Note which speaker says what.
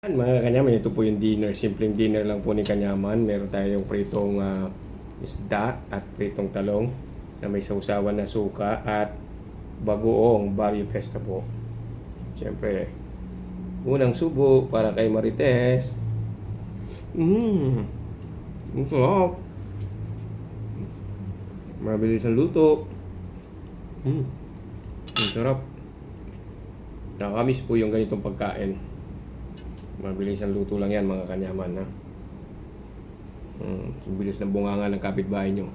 Speaker 1: Mga kanyaman, ito po yung dinner. Simpleng dinner lang po ni kanyaman. Meron tayong pritong isda at pritong talong na may sausawan na suka at bagoong barrio pesto po. Siyempre, unang subo para kay Marites. Ang sarap. Mabilis ang luto. Ang sarap. Nakakamiss po yung ganitong pagkain. Mabilis ang luto lang yan mga kanyaman ha. Bilis ng bunganga ng kapitbahay nyo.